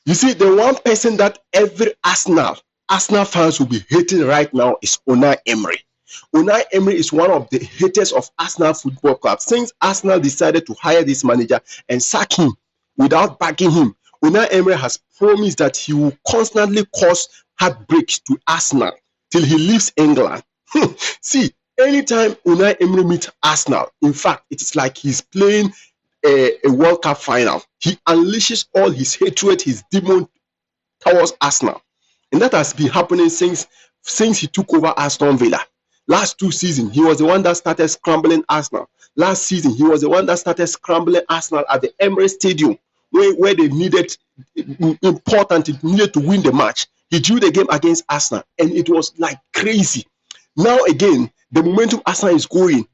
You see, the one person that every Arsenal fans will be hating right now is Unai Emery. Unai Emery is one of the haters of Arsenal Football Club. Since Arsenal decided to hire this manager and sack him without backing him, Unai Emery has promised that he will constantly cause heartbreak to Arsenal till he leaves England. See, anytime Unai Emery meets Arsenal, in fact, it is like he's playing a World Cup final. He unleashes all his hatred, his demon towards Arsenal. And that has been happening since he took over Aston Villa. Last 2 seasons, he was the one that started scrambling Arsenal. Last season, he was the one that started scrambling Arsenal at the Emery Stadium, where they needed to win the match. He drew the game against Arsenal, and it was like crazy. Now again, the momentum Arsenal is going,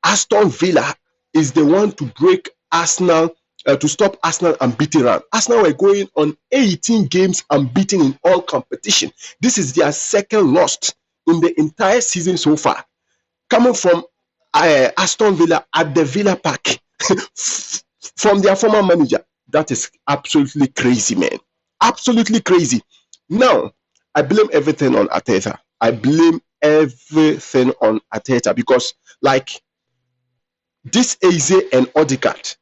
Aston Villa is the one to break Arsenal, to stop Arsenal unbeaten run. Arsenal were going on 18 games unbeaten in all competition. This is their second loss in the entire season so far, coming from Aston Villa at the villapark from their former manager. That is absolutely crazy, man. Absolutely crazy. Now, I blame everything on Arteta. Because, like, this Eze and Odegaard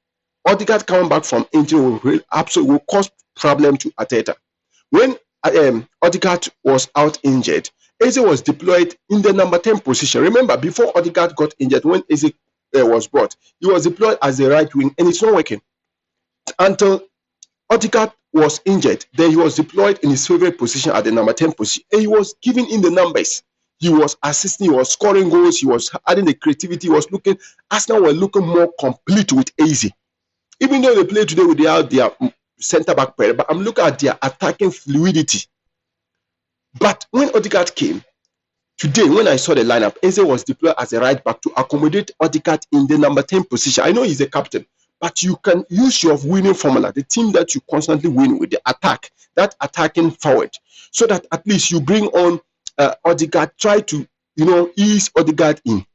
coming back from injury will cause problem to Arteta. When Odegaard was out injured, Eze was deployed in the number 10 position. Remember, before Odegaard got injured, when Eze was brought, he was deployed as a right wing, and it's not working. Until Odegaard was injured, then he was deployed in his favorite position at the number 10 position, and he was giving in the numbers. He was assisting, he was scoring goals, he was adding the creativity, Arsenal were looking more complete with Eze. Even though they play today without their centre-back player, but I'm looking at their attacking fluidity. But when Odegaard came, today when I saw the lineup, Eze was deployed as a right back to accommodate Odegaard in the number 10 position. I know he's a captain, but you can use your winning formula, the team that you constantly win with, the attack, that attacking forward, so that at least you bring on Odegaard, try to ease Odegaard in,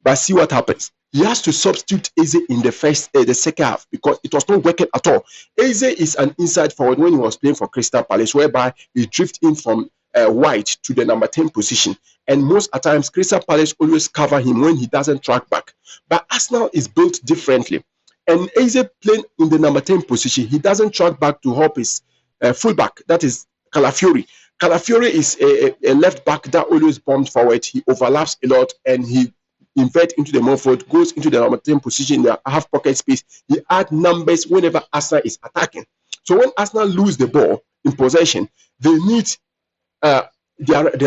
but see what happens. He has to substitute Eze in the second half because it was not working at all. Eze is an inside forward when he was playing for Crystal Palace, whereby he drifts in from wide to the number 10 position, and most at times Crystal Palace always cover him when he doesn't track back. But Arsenal is built differently, and Eze playing in the number 10 position, he doesn't track back to help his fullback, that is Calafiori. Calafiori is a left back that always bombs forward. He overlaps a lot, and he inverts into the midfield, goes into the number 10 position in the half pocket space. He adds numbers whenever Arsenal is attacking. So when Arsenal lose the ball in possession, they need the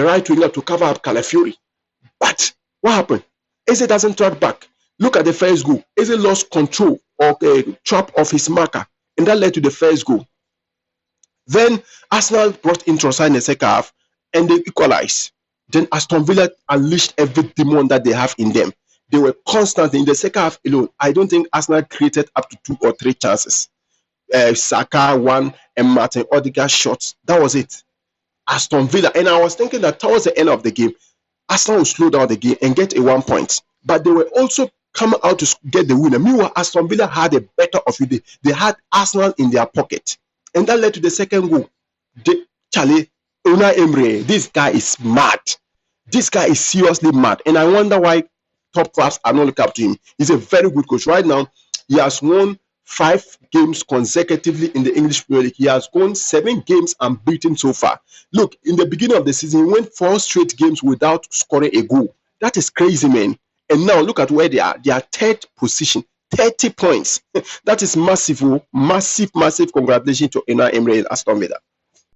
right winger to cover up Calafiori. But what happened? Eze doesn't track back. Look at the first goal. Eze lost control of the trap of his marker, and that led to the first goal. Then Arsenal brought in Trossard in the second half, and they equalized. Then Aston Villa unleashed every demon that they have in them. They were constant in the second half alone. I don't think Arsenal created up to 2 or 3 chances. Saka one and Martin Odegaard shots. That was it. Aston Villa, and I was thinking that towards the end of the game, Arsenal will slow down the game and get a 1 point. But they were also coming out to get the winner. Meanwhile, Aston Villa had a better of it. They had Arsenal in their pocket. And that led to the second goal. Unai Emery, this guy is mad. This guy is seriously mad. And I wonder why top clubs are not looking up to him. He's a very good coach. Right now, he has won 5 games consecutively in the English Premier League. He has won 7 games unbeaten so far. Look, in the beginning of the season, he went 4 straight games without scoring a goal. That is crazy, man. And now look at where they are. They are 3rd position. 30 points. That is massive, massive, massive congratulations to Unai Emery and Aston Villa.